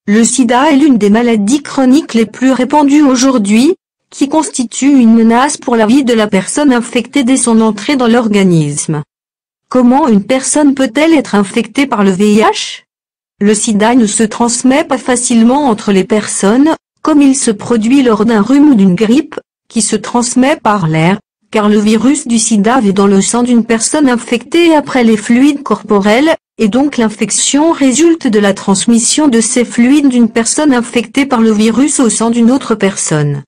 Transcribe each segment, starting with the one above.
Le sida est l'une des maladies chroniques les plus répandues aujourd'hui, qui constitue une menace pour la vie de la personne infectée dès son entrée dans l'organisme. Comment une personne peut-elle être infectée par le VIH? Le sida ne se transmet pas facilement entre les personnes, comme il se produit lors d'un rhume ou d'une grippe, qui se transmet par l'air, car le virus du sida vit dans le sang d'une personne infectée après les fluides corporels, et donc l'infection résulte de la transmission de ces fluides d'une personne infectée par le virus au sang d'une autre personne.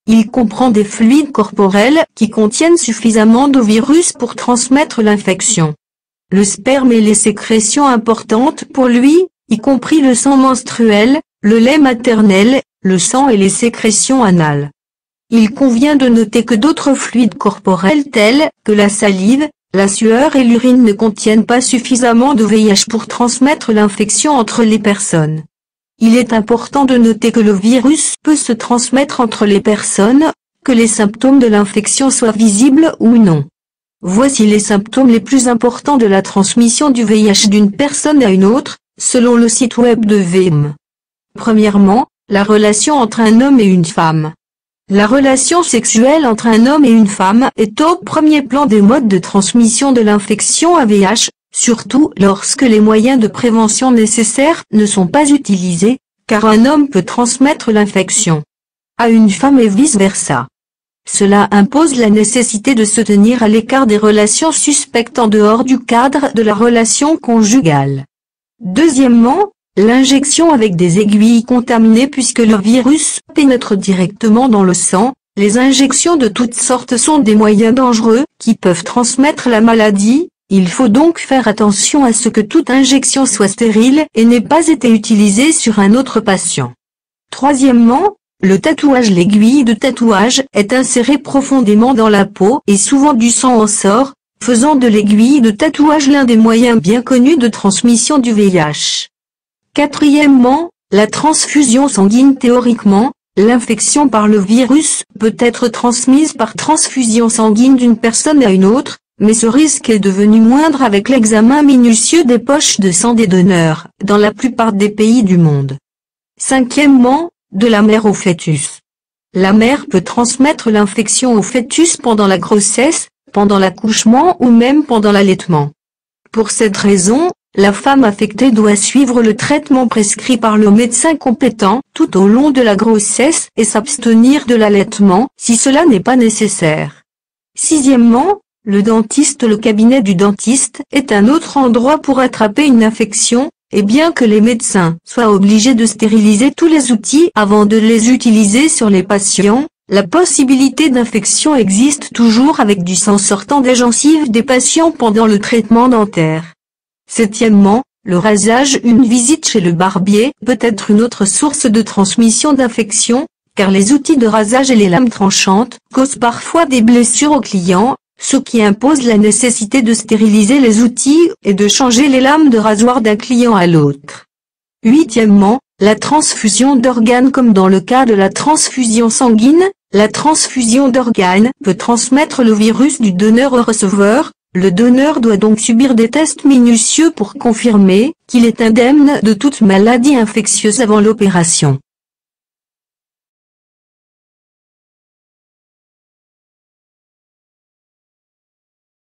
Il comprend des fluides corporels qui contiennent suffisamment de virus pour transmettre l'infection. Le sperme et les sécrétions importantes pour lui, y compris le sang menstruel, le lait maternel, le sang et les sécrétions anales. Il convient de noter que d'autres fluides corporels tels que la salive, la sueur et l'urine ne contiennent pas suffisamment de VIH pour transmettre l'infection entre les personnes. Il est important de noter que le virus peut se transmettre entre les personnes, que les symptômes de l'infection soient visibles ou non. Voici les symptômes les plus importants de la transmission du VIH d'une personne à une autre, selon le site web de VIM. Premièrement, la relation entre un homme et une femme. La relation sexuelle entre un homme et une femme est au premier plan des modes de transmission de l'infection à VIH, surtout lorsque les moyens de prévention nécessaires ne sont pas utilisés, car un homme peut transmettre l'infection à une femme et vice-versa. Cela impose la nécessité de se tenir à l'écart des relations suspectes en dehors du cadre de la relation conjugale. Deuxièmement, l'injection avec des aiguilles contaminées puisque le virus pénètre directement dans le sang. Les injections de toutes sortes sont des moyens dangereux qui peuvent transmettre la maladie. Il faut donc faire attention à ce que toute injection soit stérile et n'ait pas été utilisée sur un autre patient. Troisièmement, le tatouage. L'aiguille de tatouage est insérée profondément dans la peau et souvent du sang en sort, faisant de l'aiguille de tatouage l'un des moyens bien connus de transmission du VIH. Quatrièmement, la transfusion sanguine. Théoriquement, l'infection par le virus peut être transmise par transfusion sanguine d'une personne à une autre, mais ce risque est devenu moindre avec l'examen minutieux des poches de sang des donneurs, dans la plupart des pays du monde. Cinquièmement, de la mère au fœtus. La mère peut transmettre l'infection au fœtus pendant la grossesse, pendant l'accouchement ou même pendant l'allaitement. Pour cette raison, la femme affectée doit suivre le traitement prescrit par le médecin compétent tout au long de la grossesse et s'abstenir de l'allaitement si cela n'est pas nécessaire. Sixièmement, le dentiste. Le cabinet du dentiste est un autre endroit pour attraper une infection, et bien que les médecins soient obligés de stériliser tous les outils avant de les utiliser sur les patients, la possibilité d'infection existe toujours avec du sang sortant des gencives des patients pendant le traitement dentaire. Septièmement, le rasage. Une visite chez le barbier peut être une autre source de transmission d'infection, car les outils de rasage et les lames tranchantes causent parfois des blessures aux clients, ce qui impose la nécessité de stériliser les outils et de changer les lames de rasoir d'un client à l'autre. Huitièmement, la transfusion d'organes. Comme dans le cas de la transfusion sanguine, la transfusion d'organes peut transmettre le virus du donneur au receveur. Le donneur doit donc subir des tests minutieux pour confirmer qu'il est indemne de toute maladie infectieuse avant l'opération.